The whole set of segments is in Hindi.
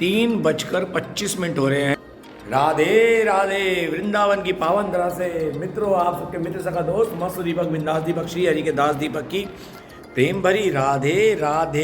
3:25 हो रहे हैं। राधे राधे वृंदावन की पावन धरा से मित्रों, आप सबके मित्र सका दोस्त मस्त दीपक बिंदास दीपक श्री हरि के दास दीपक की प्रेम भरी राधे राधे।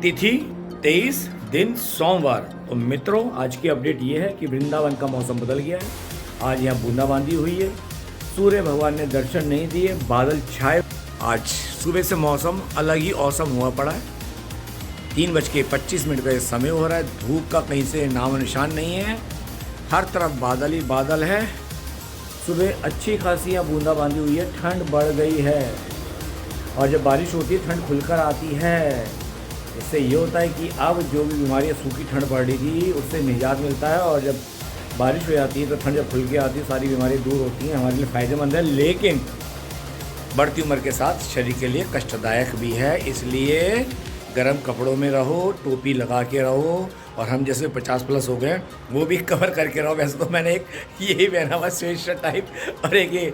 तिथि 23 दिन सोमवार। तो मित्रों, आज की अपडेट ये है कि वृंदावन का मौसम बदल गया है। आज यहाँ बूंदाबांदी हुई है, सूर्य भगवान ने दर्शन नहीं दिए, बादल छाए। आज सुबह से मौसम अलग ही औसम हुआ पड़ा है। 3:25 का समय हो रहा है। धूप का कहीं से नामो निशान नहीं है, हर तरफ बादल ही बादल है। सुबह अच्छी खासी यहाँ बूंदाबांदी हुई है, ठंड बढ़ गई है और जब बारिश होती है ठंड खुलकर आती है। इससे ये होता है कि अब जो भी बीमारियाँ सूखी ठंड पड़ रही थी उससे निजात मिलता है और जब बारिश हो जाती है तो ठंड जब खुल के आती है सारी बीमारियाँ दूर होती हैं, हमारे लिए फ़ायदेमंद है। लेकिन बढ़ती उम्र के साथ शरीर के लिए कष्टदायक भी है, इसलिए गर्म कपड़ों में रहो, टोपी लगा के रहो और हम जैसे 50+ हो गए वो भी कवर करके रहो। वैसे तो मैंने एक यही पहना हुआ स्वेट शर्ट टाइप और एक ये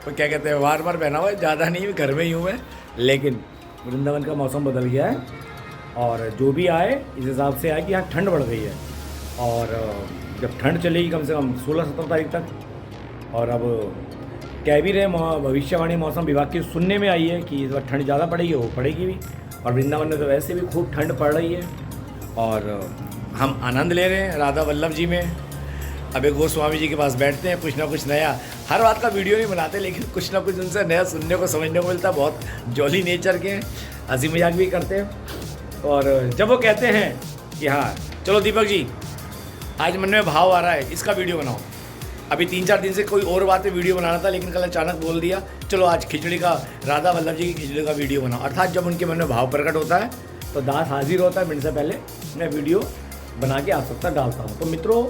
क्या कहते हैं वार्मर पहना हुआ है, ज़्यादा नहीं, घर में ही हूँ मैं। लेकिन वृंदावन का मौसम बदल गया है और जो भी आए इस हिसाब से आए कि यहाँ ठंड बढ़ गई है और जब ठंड चलेगी कम से कम 16-17 तारीख तक। और अब कह भी रहे भविष्यवाणी मौसम विभाग की सुनने में आई है कि इस बार ठंड ज़्यादा पड़ेगी, वो पड़ेगी भी। और वृंदावन में तो वैसे भी खूब ठंड पड़ रही है और हम आनंद ले रहे हैं राधा वल्लभ जी में। अब एक गोस्वामी जी के पास बैठते हैं, कुछ ना कुछ नया, हर बात का वीडियो नहीं बनाते लेकिन कुछ ना कुछ उनसे नया सुनने को समझने को मिलता है। बहुत जॉली नेचर के हैं, हंसी मजाक भी करते हैं। और जब वो कहते हैं कि हाँ चलो दीपक जी आज मन में भाव आ रहा है, इसका वीडियो बनाओ। अभी 3-4 दिन से कोई और बात पे वीडियो बनाना था लेकिन कल अचानक बोल दिया चलो आज खिचड़ी का, राधा वल्लभ जी की खिचड़ी का वीडियो बनाओ। अर्थात जब उनके मन में भाव प्रकट होता है तो दास हाजिर होता है। मिनट से पहले मैं वीडियो बना के आप तक डालता हूँ। तो मित्रों,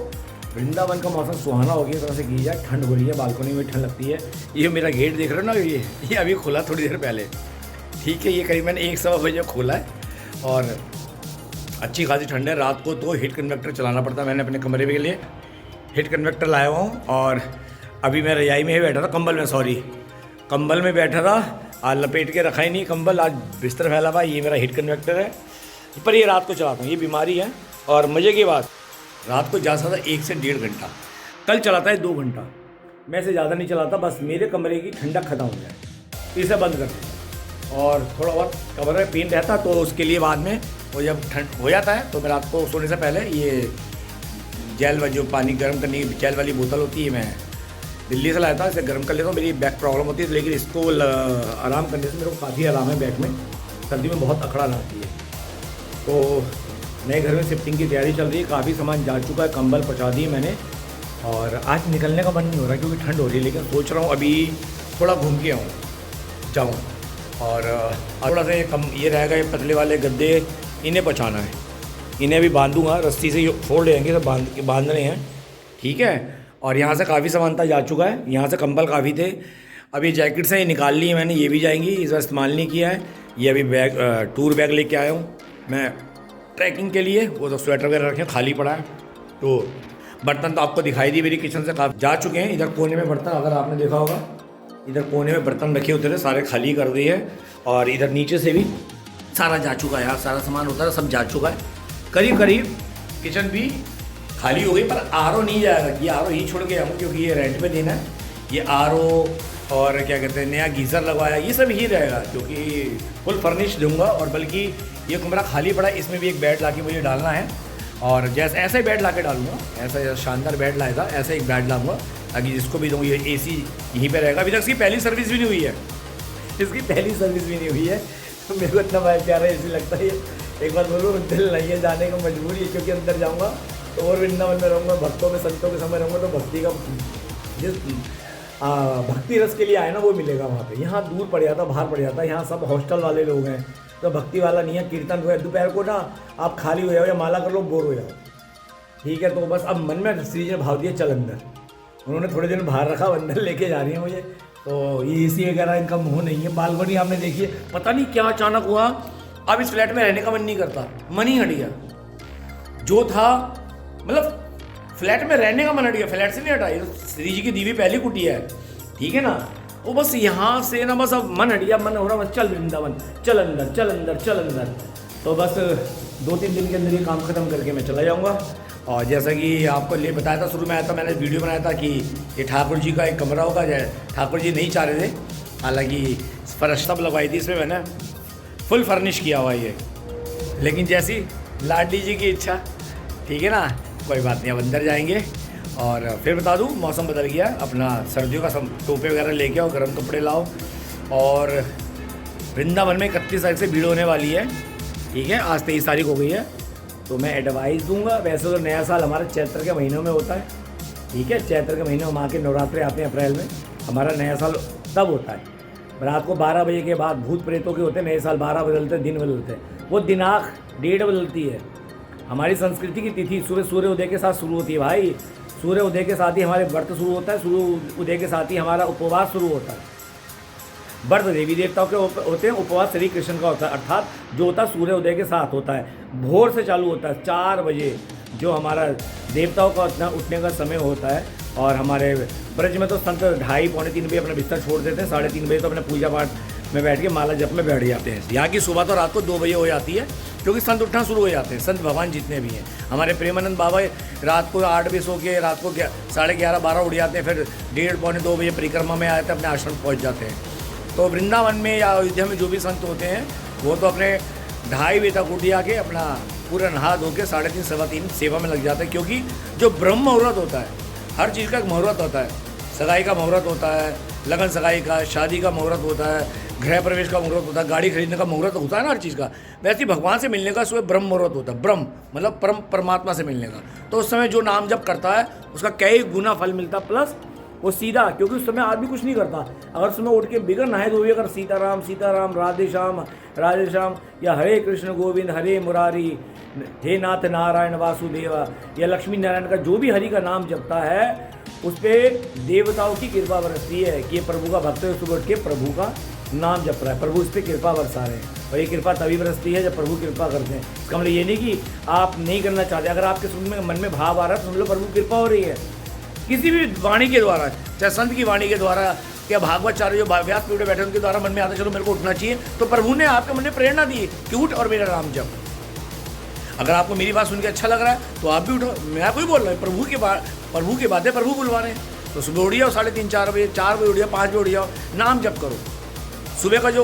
वृंदावन का मौसम सुहाना हो गया, इस तरह से की जाए। ठंड हो रही है, बालकनी में ठंड लगती है। ये मेरा गेट देख रहे हो ना, ये अभी खुला थोड़ी देर पहले, ठीक है। ये करीबन 1-1:15 बजे खुला है और अच्छी खासी ठंड है। रात को तो हीट कन्वेक्टर चलाना पड़ता है। मैंने अपने कमरे के लिए हीट कन्वेक्टर लाया हुआ हूँ और अभी मैं रजाई में ही बैठा था, कंबल में बैठा था। आज लपेट के रखा ही नहीं कंबल, आज बिस्तर फैला हुआ। ये मेरा हीट कन्वेक्टर है, पर ये रात को चलाता हूँ, ये बीमारी है। और मज़े की बात, रात को ज़्यादा से 1 से 1.5 घंटा, कल चलाता है 2 घंटा। मैं से ज़्यादा नहीं चलाता, बस मेरे कमरे की ठंडक खत्म हो जाए तो इसे बंद कर दें। और थोड़ा बहुत कमरे में पेन रहता तो उसके लिए बाद में वो जब ठंड हो जाता है तो मैं रात को सोने से पहले ये जेल जो पानी गर्म करने की जेल वाली बोतल होती है, मैं दिल्ली से लाया था, इसे गर्म कर लेता हूँ। मेरी बैक प्रॉब्लम होती है लेकिन इसको आराम करने से मेरे को काफ़ी आराम है बैक में। सर्दी में बहुत अखड़ा आती है। तो नए घर में शिफ्टिंग की तैयारी चल रही है, काफ़ी सामान जा चुका है, कंबल पहुँचा दिए मैंने। और आज निकलने का मन नहीं हो रहा क्योंकि ठंड हो रही है, लेकिन सोच रहा हूँ अभी थोड़ा घूम के जाऊँ। और थोड़ा सा ये रहेगा, ये पतले वाले गद्दे इन्हें पहुँचाना है, इन्हें भी बांधूंगा, रस्सी से फोल्ड जाएंगे तो बांधने हैं, ठीक है। और यहाँ से काफ़ी सामान था जा चुका है, यहाँ से कंबल काफ़ी थे। अभी जैकेट से ही निकाल ली है मैंने, ये भी जाएंगी, इस बार इस्तेमाल नहीं किया है। ये अभी बैग टूर बैग लेके आया हूँ मैं ट्रैकिंग के लिए, वो तो स्वेटर वगैरह रखे खाली पड़ा है। तो बर्तन तो आपको दिखाई दी, मेरी किचन से काफ़ी जा चुके हैं। इधर कोने में बर्तन, अगर आपने देखा होगा, इधर कोने में बर्तन रखे होते थे, सारे खाली कर दिए। और इधर नीचे से भी सारा जा चुका है, यार सारा सामान होता है सब जा चुका है। करीब किचन भी खाली हो गई, पर आरओ नहीं जाएगा, ये आरओ ही छोड़ के आऊँ क्योंकि ये रेंट पे देना है। ये आरओ और क्या कहते हैं नया गीज़र लगवाया, ये सब ही रहेगा क्योंकि फुल फर्निश दूंगा। और बल्कि ये कमरा खाली पड़ा है, इसमें भी एक बेड ला के मुझे डालना है। और जैसे ऐसे ही बेड ला के डालूंगा, ऐसा शानदार बेड लाया था, ऐसे एक बेड लाऊंगा ताकि जिसको भी दूँ, ये AC यहीं पर रहेगा। अभी तक इसकी पहली सर्विस भी नहीं हुई है, तो मेरे को इतना प्यारा AC लगता है। एक बार बोलूँ, दिल नहीं है जाने का, मजबूरी है क्योंकि अंदर जाऊँगा तो और वृंदावन में रहूँगा, भक्तों में संतों के समय रहूँगा तो भक्ति का जिस भक्ति रस के लिए आए ना वो मिलेगा वहाँ पे। यहाँ दूर पड़ जाता, बाहर पड़ जाता, यहाँ सब हॉस्टल वाले लोग हैं तो भक्ति वाला नहीं है। कीर्तन हुआ दोपहर को ना, आप खाली हो जाओ या माला कर लो, बोर हो जाओ, ठीक है। तो बस अब मन में श्री जी ने भाव दिया चल अंदर, उन्होंने थोड़े दिन बाहर रखा, अंदर लेके जा रही है मुझे। तो ये AC वगैरह इनका मुँह नहीं है। बालकनी आपने देखी है, पता नहीं क्या अचानक हुआ, अब इस फ्लैट में रहने का मन नहीं करता, मन ही हट गया। जो था मतलब फ्लैट में रहने का मन हट गया, फ्लैट से नहीं हटा। श्री जी की दी हुई पहली कुटिया है, ठीक है ना। वो बस यहाँ से ना बस अब मन हट गया, मन हो रहा बस चल वृंदावन, चल अंदर चल अंदर चल अंदर। तो बस 2-3 दिन के अंदर ये काम ख़त्म करके मैं चला जाऊँगा। और जैसा कि आपको लिए बताया था, शुरू में आया था, मैंने वीडियो बनाया था कि ये ठाकुर जी का एक कमरा होगा। ठाकुर जी नहीं चाह रहे थे, हालांकि फर्श सब लगवाई थी इसमें, मैंने फुल फर्निश किया हुआ ये, लेकिन जैसी लाडली जी की इच्छा, ठीक है ना, कोई बात नहीं, अब अंदर जाएंगे। और फिर बता दूँ, मौसम बदल गया, अपना सर्दियों का सब टोपे वगैरह लेके आओ, गर्म कपड़े लाओ। और वृंदावन में 31 तारीख से भीड़ होने वाली है, ठीक है, आज 23 तारीख हो गई है। तो मैं एडवाइस दूंगा, वैसे तो नया साल हमारे चैत्र के महीनों में होता है, ठीक है, चैत्र के महीने में माँ के नवरात्रे आते हैं अप्रैल में, हमारा नया साल तब होता है। रात को 12 बजे के बाद भूत प्रेतों के होते हैं नए साल, 12 बदलते हैं, दिन बदलते हैं, वो दिनांक डेट बदलती है। हमारी संस्कृति की तिथि सुबह सूर्य उदय के साथ शुरू होती है भाई, सूर्य उदय के साथ ही हमारे व्रत शुरू होता है, सूर्य उदय के साथ ही हमारा उपवास शुरू होता है। व्रत देवी देवताओं के होते हैं, उपवास श्री कृष्ण का होता है, अर्थात जो होता है सूर्य उदय के साथ होता है, भोर से चालू होता है 4 बजे, जो हमारा देवताओं का उठने का समय होता है। और हमारे ब्रज में तो संत 2:30-3 बजे अपना बिस्तर छोड़ देते हैं, 3:30 बजे तो अपने पूजा पाठ में बैठ के माला जप में बैठ जाते हैं। यहाँ की सुबह तो रात को 2 बजे हो जाती है, क्योंकि संत उठना शुरू हो जाते हैं, संत भगवान जितने भी हैं। हमारे प्रेमानंद बाबा रात को 8 बजे सो के रात को 11:30-12 उठ जाते हैं, फिर 1:30-2 बजे परिक्रमा में आते हैं, अपने आश्रम पहुँच जाते हैं। तो वृंदावन में या अयोध्या में जो भी संत होते हैं, वो तो अपने 2:30 बजे तक उठ के अपना पूरा नहा धो के 3:30-3:15 सेवा में लग जाते हैं। क्योंकि जो ब्रह्म मुहूर्त होता है, हर चीज़ का एक मुहूर्त होता है, सगाई का मुहूर्त होता है, लगन सगाई का, शादी का मुहूर्त होता है, गृह प्रवेश का मुहूर्त होता है, गाड़ी खरीदने का मुहूर्त होता है ना हर चीज़ का। वैसे ही भगवान से मिलने का सुबह ब्रह्म मुहूर्त होता है, ब्रह्म मतलब परमात्मा से मिलने का। तो उस समय जो नाम जप करता है उसका कई गुना फल मिलता, प्लस वो सीधा, क्योंकि उस समय आदमी कुछ नहीं करता, अगर सुबह उठ के बिगड़ नहाए धोए अगर सीताराम सीताराम राधे श्याम या हरे कृष्ण गोविंद हरे मुरारी हे नाथ नारायण वासुदेवा या लक्ष्मी नारायण का जो भी हरि का नाम जपता है, उस पर देवताओं की कृपा बरसती है कि ये प्रभु का भक्त है, सुबह उठ के प्रभु का नाम जप रहा है, प्रभु इस पर कृपा बरसा रहे हैं। और ये कृपा तभी बरसती है जब प्रभु कृपा करते हैं। इसका मतलब ये नहीं कि आप नहीं करना चाहते, अगर आपके मन में भाव आ रहा है तो समझ लो प्रभु कृपा हो रही है, किसी भी वाणी के द्वारा, चाहे संत की वाणी के द्वारा या भागवतचार्य जो व्यास पीठ बैठे उनके द्वारा मन में आता चलो मेरे को उठना चाहिए, तो प्रभु ने आपके मन में प्रेरणा दी कि उठ और मेरा नाम जप। अगर आपको मेरी बात सुन के अच्छा लग रहा है तो आप भी उठो, मैं कोई बोल रहा हूँ, प्रभु की बातें प्रभु बुलवा रहे हैं। तो सुबह उठ जाओ 3:30-4 बजे, 4 बजे उठ जाओ, 5 बजे उठ जाओ, नाम जप करो। सुबह का जो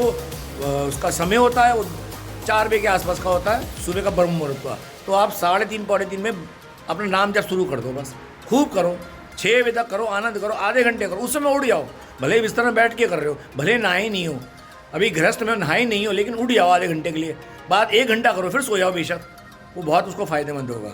उसका समय होता है वो 4 बजे के आसपास का होता है, सुबह का ब्रह्म मुहूर्त का। तो आप 3:30-3:15 में अपना नाम जप शुरू कर दो, बस खूब करो, 6 बजे तक करो, आनंद करो, आधे घंटे करो, उस समय उठ जाओ, भले ही बिस्तर में बैठ के कर रहे हो, भले नहाए नहीं हो, अभी गृहस्थ में नहाए नहीं हो, लेकिन उठ जाओ आधे घंटे के लिए, बाद 1 घंटा करो, फिर सो जाओ बेशक, वो बहुत उसको फ़ायदेमंद होगा।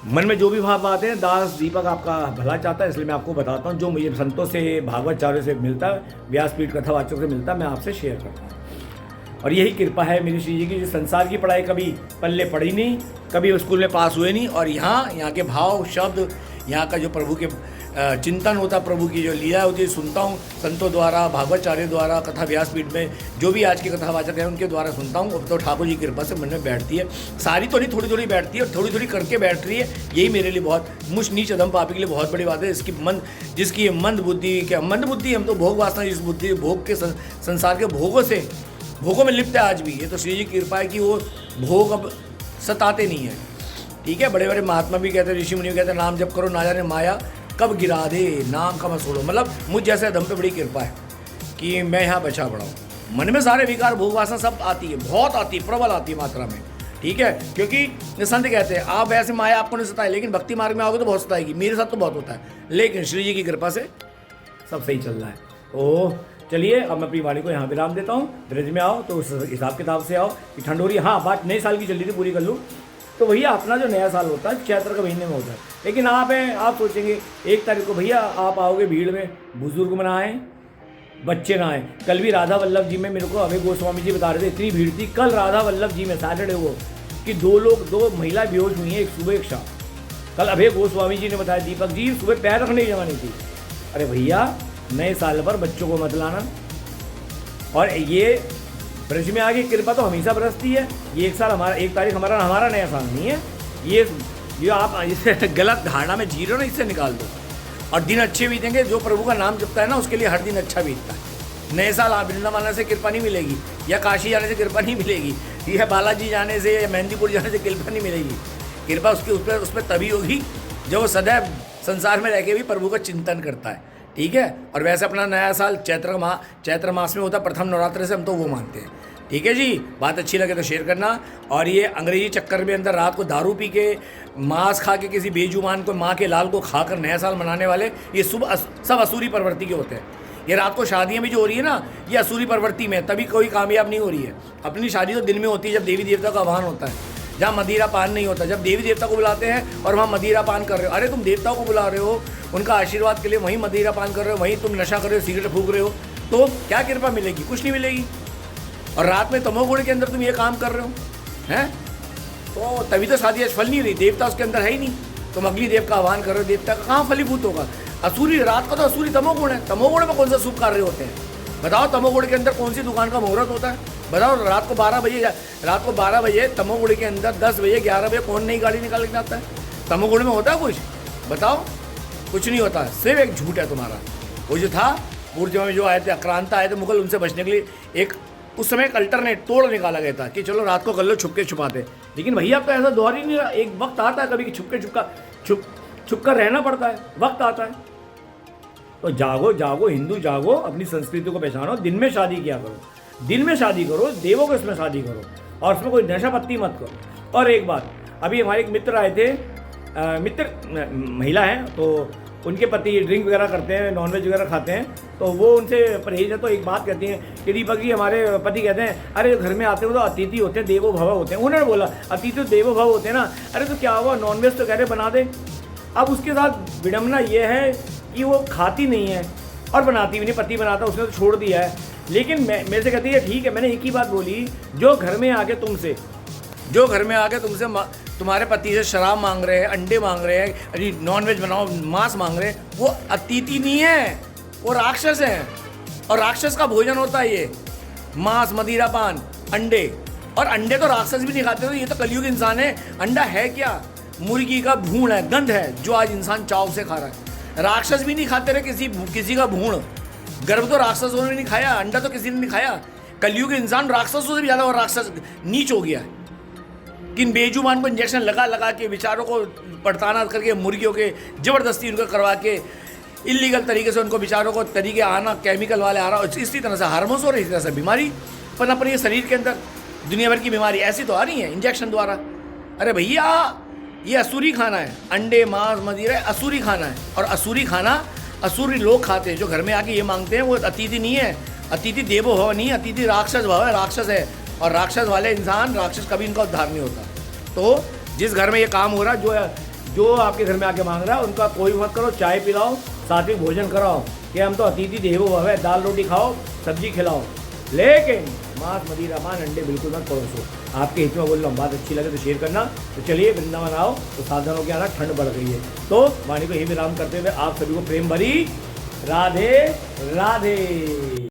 मन में जो भी भाव आते हैं, दास दीपक आपका भला चाहता है, इसलिए मैं आपको बताता हूँ, जो मुझे संतों से भागवतचार्यों से मिलता है, व्यासपीठ कथावाचकों से मिलता है, मैं आपसे शेयर करता हूँ। और यही कृपा है मेरी श्री जी की, जो संसार की पढ़ाई कभी पल्ले पड़ी नहीं, कभी स्कूल में पास हुए नहीं, और यहाँ के भाव शब्द, यहाँ का जो प्रभु के चिंतन होता, प्रभु की जो लीला होती है, सुनता हूँ संतों द्वारा, भागवतचार्य द्वारा, कथा व्यासपीठ में जो भी आज के कथावाचक हैं उनके द्वारा सुनता हूँ। तो ठाकुर जी की कृपा से मन में बैठती है, सारी तो नहीं, थोड़ी थोड़ी बैठती है, और थोड़ी थोड़ी करके बैठ रही है। यही मेरे लिए बहुत मुझ नीच अधम पापी के लिए बहुत बड़ी बात है। जिसकी ये मंद बुद्धि, क्या मंद बुद्धि, हम तो भोग वासना, जिस बुद्धि भोग के संसार के भोगों में लिप्त है आज भी, ये तो श्री जी की कृपा है कि वो भोग अब सताते नहीं है। ठीक है, बड़े बड़े महात्मा भी कहते हैं, ऋषि मुनि कहते हैं, नाम जप करो, ना जाने माया कब गिरा दे, नाम का मत छोड़ो। मतलब मुझ जैसे अधम पे बड़ी कृपा है कि मैं यहाँ बचा पड़ा हूँ। मन में सारे विकार भोग वासना सब आती है, बहुत आती है, प्रबल आती है मात्रा में। ठीक है, क्योंकि संत कहते हैं आप वैसे माया आपको नहीं सताए, लेकिन भक्ति मार्ग में आओगे तो बहुत सताएगी। मेरे साथ तो बहुत होता है, लेकिन श्री जी की कृपा से सब सही चल रहा है। तो चलिए अब मैं अपनी वाणी को यहाँ विराम देता हूँ। ब्रज में आओ तो उस हिसाब किताब से आओ कि ठंड हो रही है। हाँ, बात नए साल की चल रही थी, पूरी कर लूँ। तो भैया अपना जो नया साल होता है चैत्र के महीने में होता है, लेकिन आप सोचेंगे 1 तारीख को भैया आप आओगे भीड़ में, बुजुर्ग ना आए, बच्चे ना आए। कल भी राधा वल्लभ जी में मेरे को अभय गोस्वामी जी बता रहे थे, इतनी भीड़ थी कल राधा वल्लभ जी में, सैटरडे वो, कि 2 महिला बेहोश हुई हैं, एक सुबह एक शाम। कल अभय गोस्वामी जी ने बताया, दीपक जी सुबह पैर रखने की जगह नहीं थी। अरे भैया नए साल पर बच्चों को मत लाना। और ये ब्रज में आगे कृपा तो हमेशा बरसती है। ये 1 तारीख हमारा नया साल नहीं है। ये आप इसे गलत धारणा में जी रहे हो ना, इससे निकाल दो। और दिन अच्छे बीतेंगे, जो प्रभु का नाम जपता है ना उसके लिए हर दिन अच्छा बीतता है। नए साल आप वृंदावन से कृपा नहीं मिलेगी, या काशी जाने से कृपा नहीं मिलेगी, ठीक है, बालाजी जाने से या मेहंदीपुर जाने से कृपा नहीं मिलेगी। कृपा उसकी उस पर तभी होगी जब वो सदैव संसार में रह के भी प्रभु का चिंतन करता है। ठीक है, और वैसे अपना नया साल चैत्र मास में होता है, प्रथम नवरात्र से हम तो वो मानते हैं। ठीक है जी, बात अच्छी लगे तो शेयर करना। और ये अंग्रेजी चक्कर में अंदर रात को दारू पी के, मांस खा के, किसी बेजुबान को, माँ के लाल को खाकर नया साल मनाने वाले, ये सब असुरी प्रवृत्ति के होते हैं। ये रात को शादियाँ भी जो हो रही है ना, ये असुरी प्रवृत्ति में, तभी कोई कामयाब नहीं हो रही है। अपनी शादी तो दिन में होती है जब देवी देवता का आह्वान होता है, जहाँ मदिरा पान नहीं होता। जब देवी देवता को बुलाते हैं और वहाँ मदिरा पान कर रहे हो, अरे तुम देवताओं को बुला रहे हो उनका आशीर्वाद के लिए, वहीं मदिरा पान कर रहे हो, वहीं तुम नशा कर रहे हो, सिगरेट फूंक रहे हो, तो क्या कृपा मिलेगी? कुछ नहीं मिलेगी। और रात में तमोगुण के अंदर तुम ये काम कर रहे हो हैं, तो तभी तो शादी फल नहीं रही। देवता उसके अंदर है ही नहीं, तुम अगली देव का आह्वान कर रहे हो, देवता का कहाँ फलीभूत होगा? असुरी रात का तो असुरी तमोगुण है। तमोगुण में कौन सा शुभ कार्य होते हैं बताओ? तमोगुण के अंदर कौन सी दुकान का मुहूर्त होता है बताओ? रात को 12 बजे तमोगुण के अंदर 10 बजे 11 बजे कौन नई गाड़ी निकाल के जाता है? तमोगुण में होता है कुछ? बताओ, कुछ नहीं होता, सिर्फ एक झूठ है तुम्हारा। वो जो था पूर्व में जो आए थे आक्रांत आए थे मुगल, उनसे बचने के लिए एक उस समय एक अल्टरनेट तोड़ निकाला गया था कि चलो रात को कर लो छुपके छुपाते। लेकिन भैया अब तो ऐसा दौर ही नहीं रहा। एक वक्त आता है कभी कि छुप कर रहना पड़ता है, वक्त आता है। तो जागो हिंदू जागो, अपनी संस्कृति को पहचानो। दिन में शादी किया करो, दिन में शादी करो, देवों के उसमें शादी करो, और उसमें कोई नशा पत्ती मत करो। और एक बात, अभी हमारे एक मित्र आए थे, महिला हैं, तो उनके पति ड्रिंक वगैरह करते हैं, नॉनवेज वगैरह खाते हैं, तो वो उनसे परहेज है। तो एक बात कहती हैं कि दीपक जी, हमारे पति कहते हैं अरे घर में आते हो तो अतिथि होते हैं, देवो भव होते हैं। उन्होंने बोला अतिथि तो देवो भव होते हैं ना, अरे तो क्या हुआ, नॉनवेज तो कह रहे बना दे। अब उसके साथ विडम्बना ये है कि वो खाती नहीं है और बनाती भी नहीं, पति बनाता, उसने तो छोड़ दिया है। लेकिन मेरे से कहती है ठीक है, मैंने एक ही बात बोली, जो घर में आके तुमसे तुम्हारे पति से शराब मांग रहे हैं, अंडे मांग रहे हैं, अरे नॉनवेज बनाओ, मांस मांग रहे हैं, वो अतिथि नहीं है, वो राक्षस हैं। और राक्षस का भोजन होता है ये मांस, मदिरा पान, अंडे। और अंडे तो राक्षस भी नहीं खाते, तो ये तो कलयुग इंसान है। अंडा है क्या? मुर्गी का भूण है, गंध है, जो आज इंसान चाव से खा रहा है। राक्षस भी नहीं खाते रहे किसी का भूण। गर्भ तो राक्षसों ने नहीं खाया, अंडा तो किसी ने नहीं खाया। कलयुग इंसान राक्षसों से भी ज़्यादा और राक्षस नीच हो गया है। किन बेजुबान को इंजेक्शन लगा के, बेचारों को पड़ताना करके, मुर्गियों के ज़बरदस्ती उनको करवा के, इलीगल तरीके से उनको बेचारों को तरीके आना, केमिकल वाले आ रहा, इसी तरह से हार्मोन्स हो रही, इसी तरह से बीमारी पनप रही है शरीर के अंदर। दुनिया भर की बीमारी ऐसी तो आ रही है इंजेक्शन द्वारा। अरे भैया, ये असुरी खाना है, अंडे मांस मदिरा असुरी खाना है। और असुरी खाना असुरी लोग खाते हैं, जो घर में आके ये मांगते हैं। वो अतिथि नहीं है, अतिथि देवो भव नहीं, अतिथि राक्षस भव है, राक्षस है। और राक्षस वाले इंसान, राक्षस कभी इनका उद्धार नहीं होता। तो जिस घर में ये काम हो रहा है, जो आपके घर में आके मांग रहा है, उनका कोई मत करो, चाय पिलाओ, सात्विक भोजन कराओ कि हम तो अतिथि देवो भव है, दाल रोटी खाओ, सब्जी खिलाओ, लेकिन मांस मदिरा पान अंडे बिल्कुल मत परोसो। आपके हित में बोल रहा हूँ, बात अच्छी लगे तो शेयर करना। तो चलिए वृंदावन आओ तो सावधान होकर आना, ठंड बढ़ गई है। तो वाणी को यही विराम करते हुए आप सभी को प्रेम भरी राधे राधे।